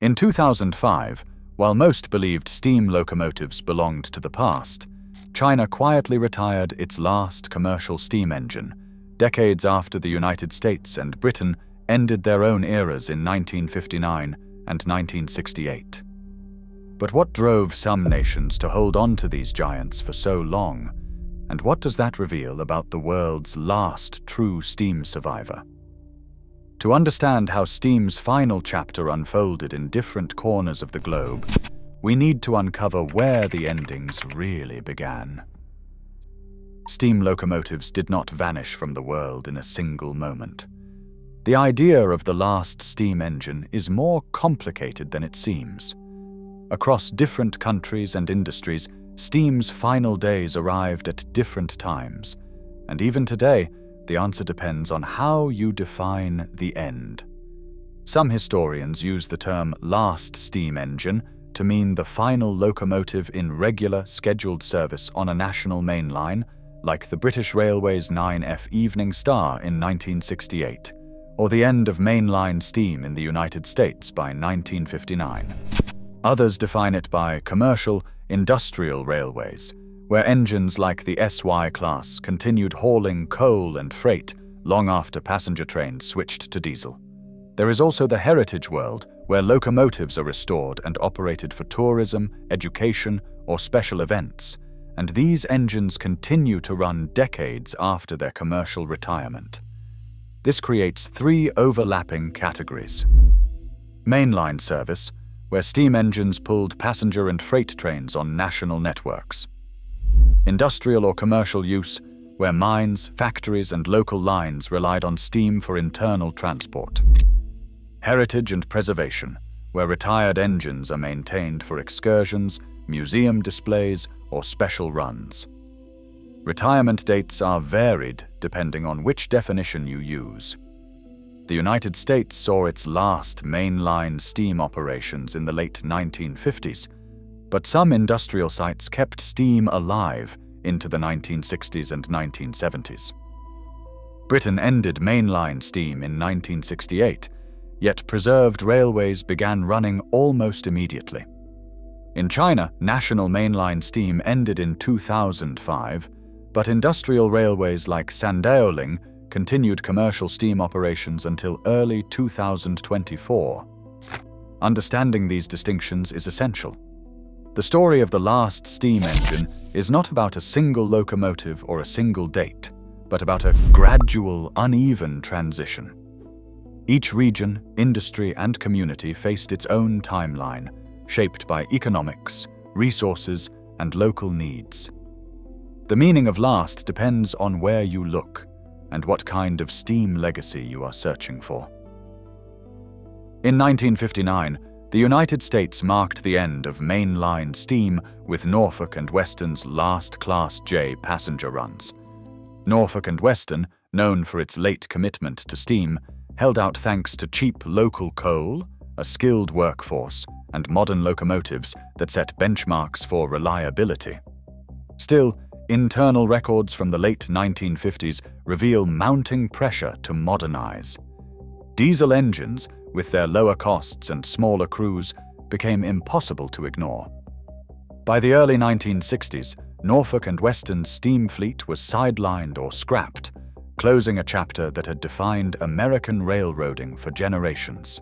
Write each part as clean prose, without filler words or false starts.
In 2005, while most believed steam locomotives belonged to the past, China quietly retired its last commercial steam engine, decades after the United States and Britain ended their own eras in 1959 and 1968. But what drove some nations to hold on to these giants for so long? And what does that reveal about the world's last true steam survivor? To understand how steam's final chapter unfolded in different corners of the globe, we need to uncover where the endings really began. Steam locomotives did not vanish from the world in a single moment. The idea of the last steam engine is more complicated than it seems. Across different countries and industries, steam's final days arrived at different times, and even today, the answer depends on how you define the end. Some historians use the term last steam engine to mean the final locomotive in regular, scheduled service on a national main line, like the British Railways 9F Evening Star in 1968, or the end of mainline steam in the United States by 1959. Others define it by commercial, industrial railways, where engines like the SY class continued hauling coal and freight long after passenger trains switched to diesel. There is also the heritage world, where locomotives are restored and operated for tourism, education, or special events, and these engines continue to run decades after their commercial retirement. This creates three overlapping categories. Mainline service, where steam engines pulled passenger and freight trains on national networks. Industrial or commercial use, where mines, factories, and local lines relied on steam for internal transport. Heritage and preservation, where retired engines are maintained for excursions, museum displays, or special runs. Retirement dates are varied depending on which definition you use. The United States saw its last mainline steam operations in the late 1950s, but some industrial sites kept steam alive into the 1960s and 1970s. Britain ended mainline steam in 1968, yet preserved railways began running almost immediately. In China, national mainline steam ended in 2005, but industrial railways like Sandaoling continued commercial steam operations until early 2024. Understanding these distinctions is essential. The story of the last steam engine is not about a single locomotive or a single date, but about a gradual, uneven transition. Each region, industry, and community faced its own timeline, shaped by economics, resources, and local needs. The meaning of last depends on where you look and what kind of steam legacy you are searching for. In 1959, the United States marked the end of mainline steam with Norfolk and Western's last Class J passenger runs. Norfolk and Western, known for its late commitment to steam, held out thanks to cheap local coal, a skilled workforce, and modern locomotives that set benchmarks for reliability. Still, internal records from the late 1950s reveal mounting pressure to modernize. Diesel engines, with their lower costs and smaller crews, became impossible to ignore. By the early 1960s, Norfolk and Western's steam fleet was sidelined or scrapped, closing a chapter that had defined American railroading for generations.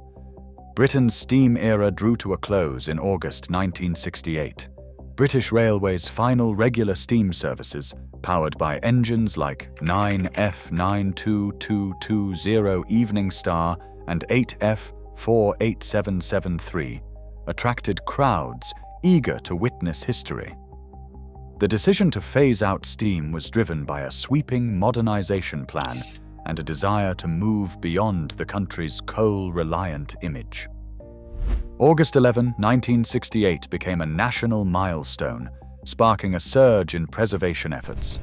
Britain's steam era drew to a close in August 1968. British Railways' final regular steam services, powered by engines like 9F92220 Evening Star and 8F48773, attracted crowds eager to witness history. The decision to phase out steam was driven by a sweeping modernization plan and a desire to move beyond the country's coal-reliant image. August 11, 1968 became a national milestone, sparking a surge in preservation efforts.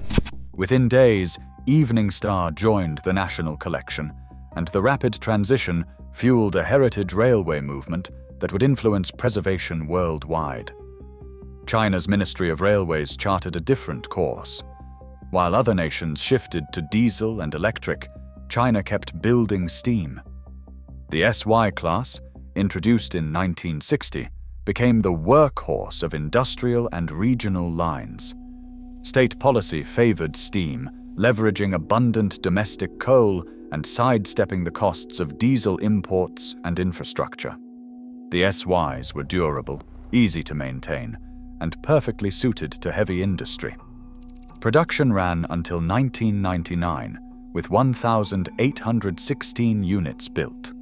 Within days, Evening Star joined the national collection, and the rapid transition fueled a heritage railway movement that would influence preservation worldwide. China's Ministry of Railways charted a different course. While other nations shifted to diesel and electric, China kept building steam. The SY class, introduced in 1960, became the workhorse of industrial and regional lines. State policy favored steam, leveraging abundant domestic coal and sidestepping the costs of diesel imports and infrastructure. The SYs were durable, easy to maintain, and perfectly suited to heavy industry. Production ran until 1999, with 1,816 units built.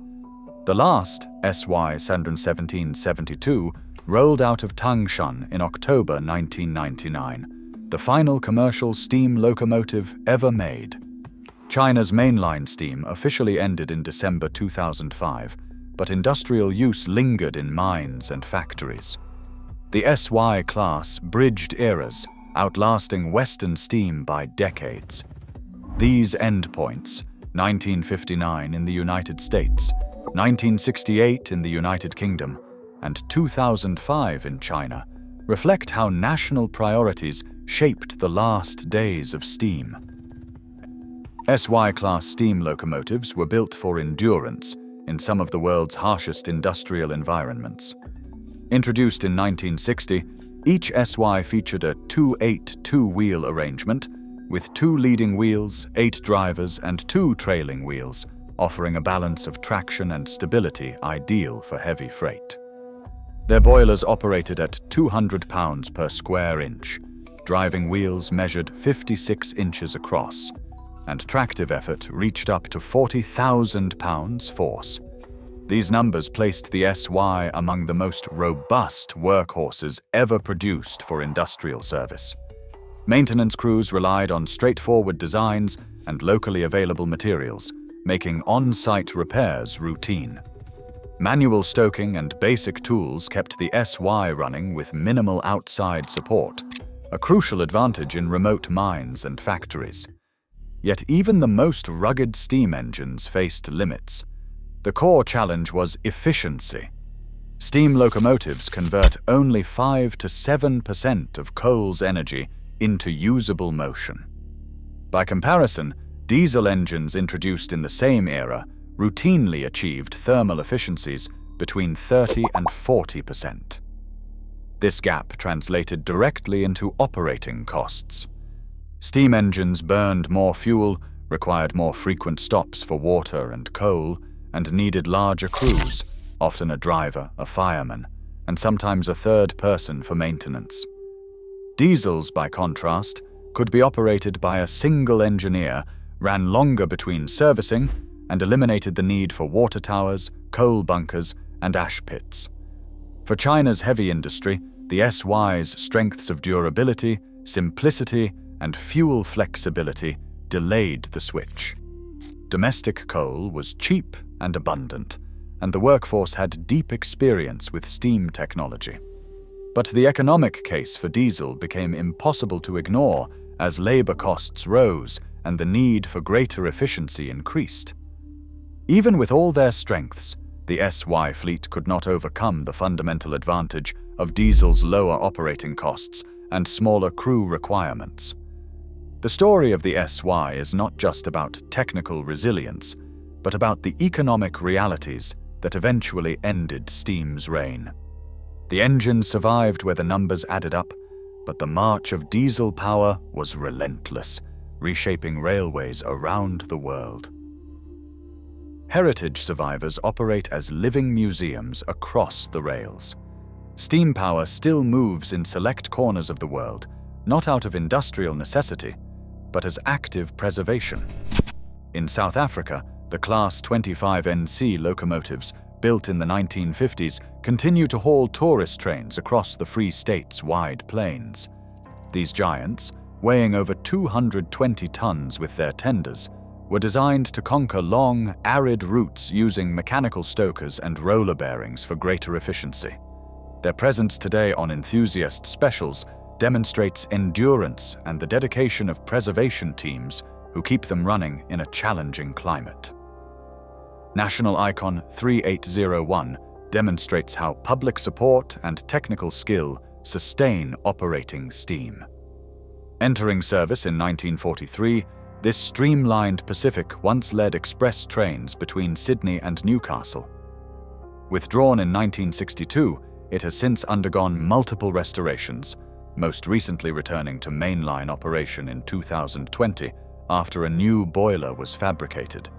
The last, SY 1772, rolled out of Tangshan in October 1999, the final commercial steam locomotive ever made. China's mainline steam officially ended in December 2005, but industrial use lingered in mines and factories. The SY class bridged eras, outlasting Western steam by decades. These endpoints, 1959 in the United States, 1968 in the United Kingdom, and 2005 in China, reflect how national priorities shaped the last days of steam. SY-class steam locomotives were built for endurance in some of the world's harshest industrial environments. Introduced in 1960, each SY featured a 2-8 two-wheel arrangement with 2 leading wheels, 8 drivers, and 2 trailing wheels, offering a balance of traction and stability ideal for heavy freight. Their boilers operated at 200 pounds per square inch, driving wheels measured 56 inches across, and tractive effort reached up to 40,000 pounds force. These numbers placed the SY among the most robust workhorses ever produced for industrial service. Maintenance crews relied on straightforward designs and locally available materials, making on-site repairs routine. Manual stoking and basic tools kept the SY running with minimal outside support, a crucial advantage in remote mines and factories. Yet even the most rugged steam engines faced limits. The core challenge was efficiency. Steam locomotives convert only 5 to 7% of coal's energy into usable motion. By comparison, diesel engines introduced in the same era routinely achieved thermal efficiencies between 30 and 40%. This gap translated directly into operating costs. Steam engines burned more fuel, required more frequent stops for water and coal, and needed larger crews, often a driver, a fireman, and sometimes a third person for maintenance. Diesels, by contrast, could be operated by a single engineer, ran longer between servicing, and eliminated the need for water towers, coal bunkers, and ash pits. For China's heavy industry, the SY's strengths of durability, simplicity, and fuel flexibility delayed the switch. Domestic coal was cheap and abundant, and the workforce had deep experience with steam technology. But the economic case for diesel became impossible to ignore as labor costs rose and the need for greater efficiency increased. Even with all their strengths, the SY fleet could not overcome the fundamental advantage of diesel's lower operating costs and smaller crew requirements. The story of the SY is not just about technical resilience, but about the economic realities that eventually ended steam's reign. The engine survived where the numbers added up, but the march of diesel power was relentless, reshaping railways around the world. Heritage survivors operate as living museums across the rails. Steam power still moves in select corners of the world, not out of industrial necessity, but as active preservation. In South Africa, the Class 25NC locomotives, built in the 1950s, continue to haul tourist trains across the Free State's wide plains. These giants, weighing over 220 tons with their tenders, were designed to conquer long, arid routes using mechanical stokers and roller bearings for greater efficiency. Their presence today on enthusiast specials demonstrates endurance and the dedication of preservation teams who keep them running in a challenging climate. National Icon 3801 demonstrates how public support and technical skill sustain operating steam. Entering service in 1943, this streamlined Pacific once led express trains between Sydney and Newcastle. Withdrawn in 1962, it has since undergone multiple restorations, most recently returning to mainline operation in 2020 after a new boiler was fabricated.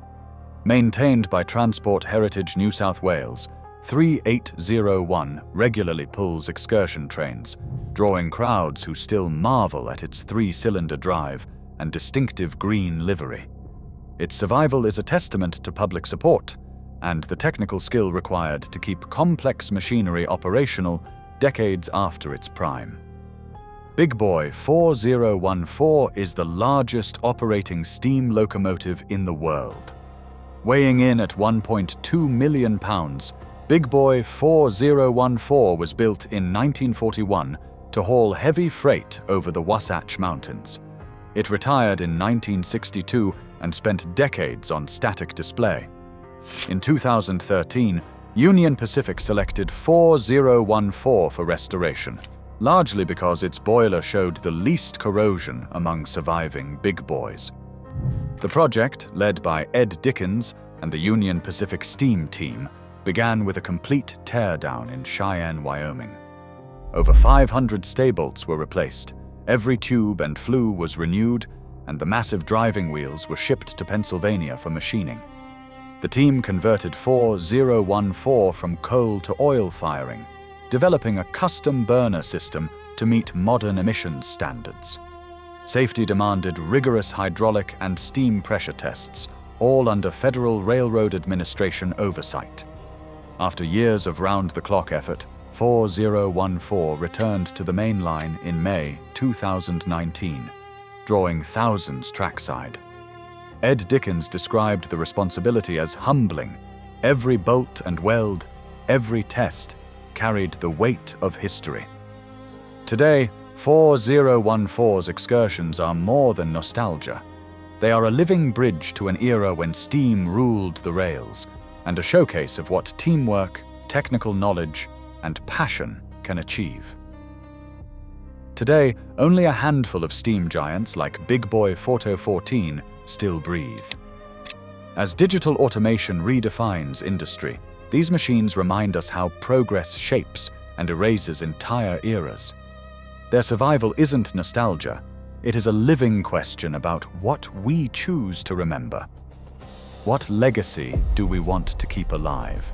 Maintained by Transport Heritage New South Wales, 3801 regularly pulls excursion trains, drawing crowds who still marvel at its three-cylinder drive and distinctive green livery. Its survival is a testament to public support and the technical skill required to keep complex machinery operational decades after its prime. Big Boy 4014 is the largest operating steam locomotive in the world. Weighing in at 1.2 million pounds, Big Boy 4014 was built in 1941 to haul heavy freight over the Wasatch Mountains. It retired in 1962 and spent decades on static display. In 2013, Union Pacific selected 4014 for restoration, largely because its boiler showed the least corrosion among surviving Big Boys. The project, led by Ed Dickens and the Union Pacific Steam Team, began with a complete teardown in Cheyenne, Wyoming. Over 500 staybolts were replaced, every tube and flue was renewed, and the massive driving wheels were shipped to Pennsylvania for machining. The team converted 4014 from coal to oil firing, developing a custom burner system to meet modern emissions standards. Safety demanded rigorous hydraulic and steam pressure tests, all under Federal Railroad Administration oversight. After years of round-the-clock effort, 4014 returned to the main line in May 2019, drawing thousands trackside. Ed Dickens described the responsibility as humbling. Every bolt and weld, every test, carried the weight of history. Today, 4014's excursions are more than nostalgia. They are a living bridge to an era when steam ruled the rails, and a showcase of what teamwork, technical knowledge, and passion can achieve. Today, only a handful of steam giants like Big Boy 4014 still breathe. As digital automation redefines industry, these machines remind us how progress shapes and erases entire eras. Their survival isn't nostalgia, it is a living question about what we choose to remember. What legacy do we want to keep alive?